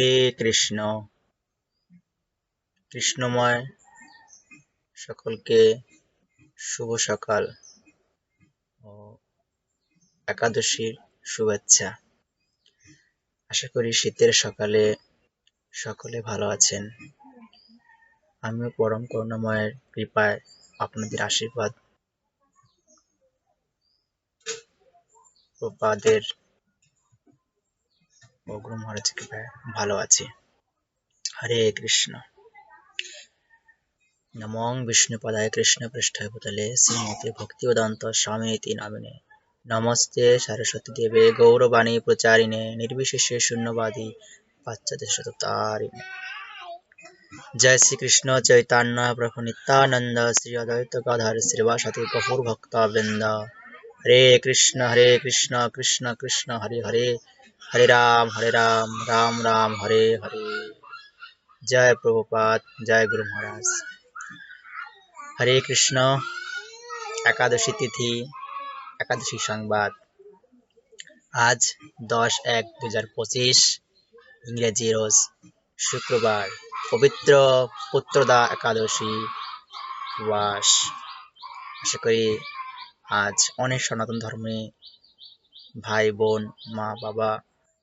হে কৃষ্ণ, কৃষ্ণময় সকলকে শুভ সকাল ও একাদশীর শুভেচ্ছা। আশা করি শীতের সকালে সকলে ভালো আছেন। আমিও পরম করুণাময়ের কৃপায় আপনাদের আশীর্বাদ প্রপাদের ও গুরু মহারাজের কৃপায় ভালো আছি। হরে কৃষ্ণ। নমঃ বিষ্ণুপদায় কৃষ্ণপৃষ্ঠায় ভূতলে শ্রীমতে ভক্তিবেদান্ত স্বামিনিতি নামিনে নমস্তে সরস্বতী দেবে গৌরবাণী প্রচারিণে নির্বিশেষে শূন্যবাদী পাশ্চাত্য শততারিণে। जय श्री कृष्ण चैतन्य प्रभु नित्यानंद श्री अद्वैत गदाधर श्रीवासादि गौर भक्त वृंद। हरे कृष्ण कृष्ण कृष्ण हरे हरे, हरे राम राम राम हरे हरे। जय प्रभुपाद, जय गुरु महाराज। हरे कृष्ण। एकादशी तिथि, एकादशी संबाद। आज 10-1-2025 इंग्रेजी रोज शुक्रवार, पवित्र पुत्रदा एकादशी वास। आशा करी आज अनेक सनातन धर्मे भाई बोन मा बाबा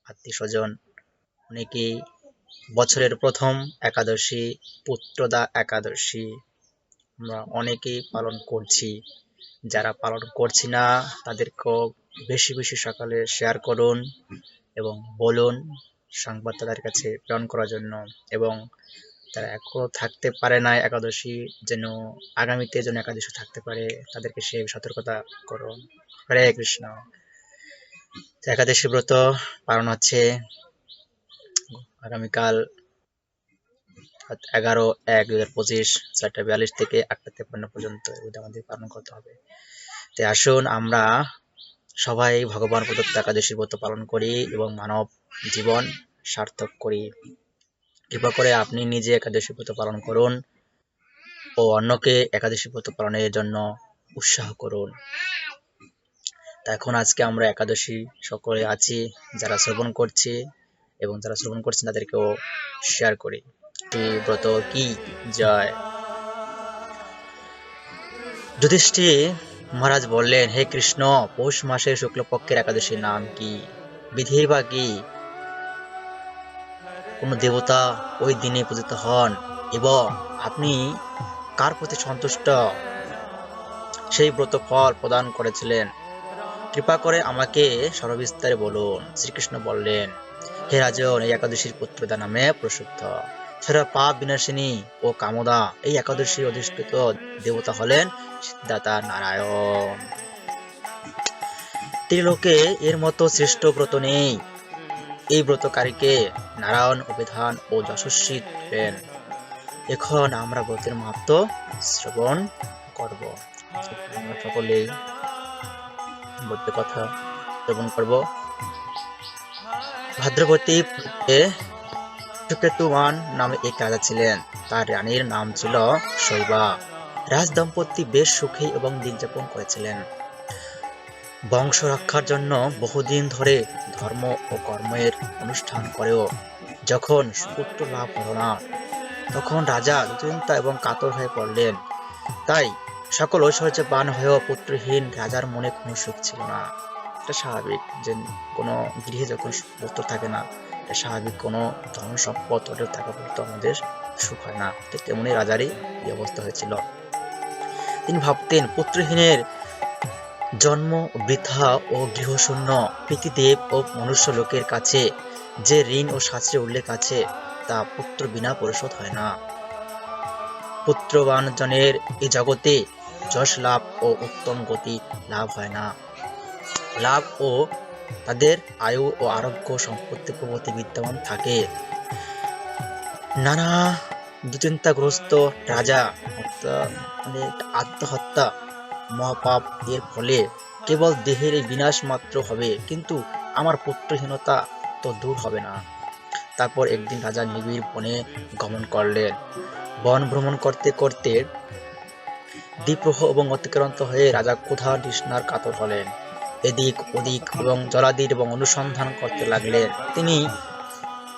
आत्मीय स्वजन अनेकेई बछरेर प्रथम एकादशी पुत्रदा एकादशी আমরা অনেকেই পালন করছি। যারা পালন করছি না তাদেরকেও বেশি বেশি সকালে শেয়ার করুন এবং বলুন সংবাদ তাদের কাছে প্রেরণ করার জন্য, এবং যারা এখনো থাকতে পারে না একাদশী যেন আগামীতে যেন একাদশী থাকতে পারে তাদেরকে সেই সতর্কতা করুন। হরে কৃষ্ণ। একাদশী ব্রত পালন হচ্ছে আগামীকাল 11-1-2025 7:42 থেকে 8:53 পর্যন্ত আমাদের পালন করতে হবে। তাই আসুন আমরা সবাই ভগবান প্রদত্ত একাদশী ব্রত পালন করি এবং মানব জীবন সার্থক করি। কৃপা করে আপনি নিজে একাদশী ব্রত পালন করুন ও অন্যকে একাদশী ব্রত পালনের জন্য উৎসাহ করুন। তা এখন আজকে আমরা একাদশী সকলে আছি যারা শ্রবণ করছি, এবং যারা শ্রবণ করছেন তাদেরকেও শেয়ার করি। ব্রত কি জয়। যুধিষ্ঠির মহারাজ বললেন, হে কৃষ্ণ, পৌষ মাসের শুক্লপক্ষের একাদশীর নাম কি, বিধি বা কি? কোন দেবতা ওই দিনে পূজিত হন এবং আপনি কার প্রতি সন্তুষ্ট সেই ব্রত ফল প্রদান করেছিলেন? কৃপা করে আমাকে সর্ববিস্তারে বলুন। শ্রীকৃষ্ণ বললেন, হে রাজন, এই একাদশীর পুত্রদা নামে প্রসিদ্ধ। সেরা পাপ বিনাশিনী ও কামদা এই একাদশীর অধিষ্ঠিত দেবতা হলেন সিদ্ধাতা নারায়ণ। ত্রিলোকে এর মতো শ্রেষ্ঠ ব্রত নেই। এই ব্রতকারীকে নারায়ণ অভিধান ও যশস্বী দেন। এখন আমরা ব্রতের মাহাত্ম্য শ্রবণ করব। আমরা সকলেই ব্রতের কথা শ্রবণ করব। ভাদ্রবতী সুকেতুমান নামে এক রাজা ছিলেন। তার রানীর নাম ছিল শৈবা। রাজ দম্পতি বেশ সুখী এবং দিন যাপন করেছিলেন। বংশ রক্ষার জন্য বহুদিন ধরে ধর্ম ও কর্মের অনুষ্ঠান করেও যখন পুত্র লাভ হল না, তখন রাজা দুশ্চিন্তা এবং কাতর হয়ে পড়লেন। তাই সকল ঐশ্বর্যবান হয়েও পুত্রহীন রাজার মনে কোনো সুখ ছিল না। এটা স্বাভাবিক যে কোনো গৃহে যখন পুত্র থাকে না, এটা স্বাভাবিক। কোনো ধন সম্পদ ওদের থাকা পর্যন্ত আমাদের সুখ হয় না। তেমনি রাজারই এই অবস্থা হয়েছিল। তিনি ভাবতেন, পুত্রহীনের জন্ম বৃথা ও গৃহশূন্য পিতৃদেব ও মনুষ্য লোকের কাছে যে ঋণ ও শাস্ত্রে উল্লেখ আছে তা পুত্র বিনা পরিশোধ হয় না। পুত্রবান জনের এই জগতে যশ লাভ ও উত্তম গতি লাভ হয় না। লাভ ও তাদের আয়ু ও আরোগ্য সম্পত্তি প্রভৃতি বিদ্যমান থাকে। নানা দুশ্চিন্তাগ্রস্ত রাজা আত্মহত্যা মহাপাপ, এর ফলে কেবল দেহের বিনাশ মাত্র হবে, কিন্তু আমার পুত্রহীনতা তো দূর হবে না। তারপর একদিন রাজা নিবিড় বনে গমন করলেন। বন ভ্রমণ করতে করতে দ্বিপ্রহ এবং অতিক্রান্ত হয়ে রাজা ক্ষুধা তৃষ্ণার কাতর হলেন। এদিক ওদিক এবং জলাদির এবং অনুসন্ধান করতে লাগলেন। তিনি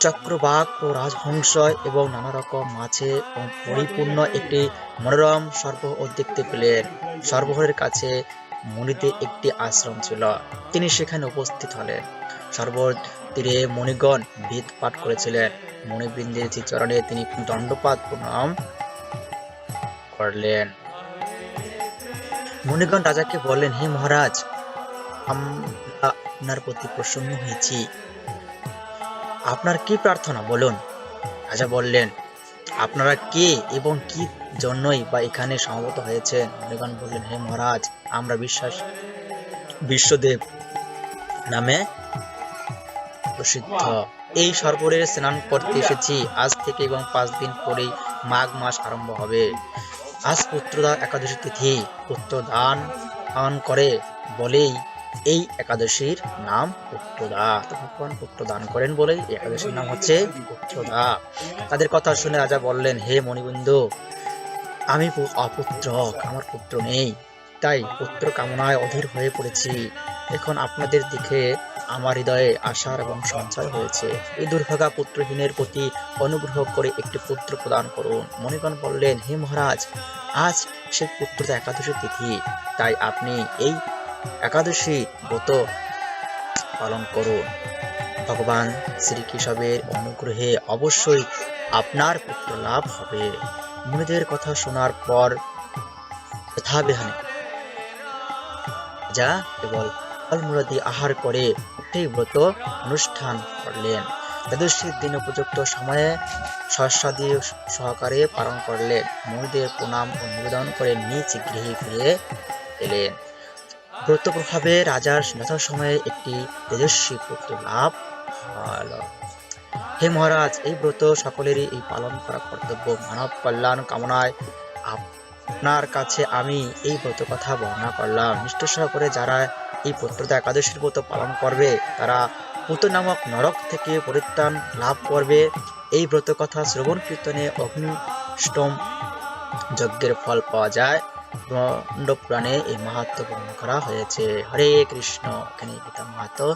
চক্রবাক ও রাজহংস এবং নানা রকম মাছে এবং পরিপূর্ণ একটি মনোরম সরোবর দেখতে পেলেন। সরোবরের কাছে মুনিদের একটি আশ্রম ছিল, তিনি সেখানে উপস্থিত হলেন। সরোবর তীরে মুনিগণ বেদ পাঠ করেছিলেন। মুনিবৃন্দের চরণে তিনি দণ্ডপাত প্রণাম করলেন। মুনিগণ রাজাকে বললেন, হে মহারাজ, আমরা আপনার প্রতি প্রসন্ন হয়েছি, আপনার কি প্রার্থনা বলুন। রাজা বললেন, আপনারা কে এবং কি জন্যই বা এখানে সমবেত হয়েছেন? মুনিগণ বললেন, হে মহারাজ, আমরা বিশ্বদেব নামে প্রসিদ্ধ এই সরোবরে স্নান করতে এসেছি। আজ থেকে এবং 5 দিন পরেই মাঘ মাস আরম্ভ হবে। আজ পুত্রদা একাদশী তিথি। পুত্রদান করে বলেই এই একাদশীর নাম পুত্রদা। ভগবান পুত্রদান করেন বলেই এই একাদশীর নাম হচ্ছে পুত্রদা। তাদের কথা শুনে রাজা বললেন, হে মণিবন্ধু, আমি অপুত্রক, আমার পুত্র নেই, তাই পুত্র কামনায় অধীর হয়ে পড়েছি। এখন আপনাদের দিকে আমার হৃদয়ে আশার এবং সঞ্চয় হয়েছে। এই দুর্ভাগা পুত্রহীনের প্রতি অনুগ্রহ করে একটি পুত্র প্রদান করুন। মণিগণ বললেন, হে মহারাজ, আজ সেই পুত্রদা একাদশী তিথি, তাই আপনি এই একাদশী ব্রত পালন করুন। ভগবান শ্রীকেশবের অনুগ্রহে অবশ্যই আপনার পুত্র লাভ হবে। মুনিদের কথা শোনার পর যথাবিধানে যা কেবল ফলমূলাদি আহার করে সেই ব্রত অনুষ্ঠান করলেন। একাদশীর দিন উপযুক্ত সময়ে শস্যাদি সহকারে পালন করলেন। মুনিদের প্রণাম ও নিবেদন করে নিজ গৃহে ফিরে এলেন। ব্রত প্রভাবে রাজার যথাসময়ে একটি তেজস্বী পুত্র লাভ হল। হে মহারাজ, এই ব্রত সকলেরই এই পালন করা কর্তব্য। মানব কল্যাণ কামনায় আপনার কাছে আমি এই ব্রত কথা বর্ণনা করলাম। নিষ্ঠা সহকারে যারা এই পুত্রদা একাদশীর ব্রত পালন করবে, তারা পুত নামক নরক থেকে পরিত্রাণ লাভ করবে। এই ব্রত কথা শ্রবণ কীর্তনে অগ্নিষ্টম যজ্ঞের ফল পাওয়া যায়। ব্রহ্মাণ্ড পুরাণে এই মাহাত্ম্য বর্ণনা করা হয়েছে। হরে কৃষ্ণ। এখানে গীতা মাহাত্ম্য,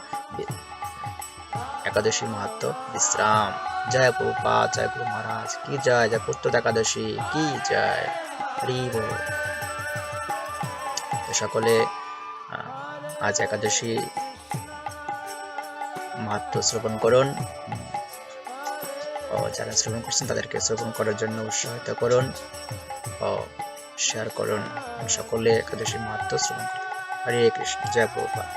একাদশী মাহাত্ম্য বিশ্রাম। জয় প্রভুপাদ, জয় গুরু মহারাজ কি জয়, জয় পুত্রদা একাদশী কি জয়। হরি বল। সকলে আজ একাদশী মাহাত্ম্য শ্রবণ করুন ও যারা শ্রবণ করছেন তাদেরকে শ্রবণ করার জন্য উৎসাহিত করুন ও শেয়ার করুন। সকলে একাদশী মাহাত্ম্য শ্রবণ করুন। হরে কৃষ্ণ। জয় প্রভুপাদ।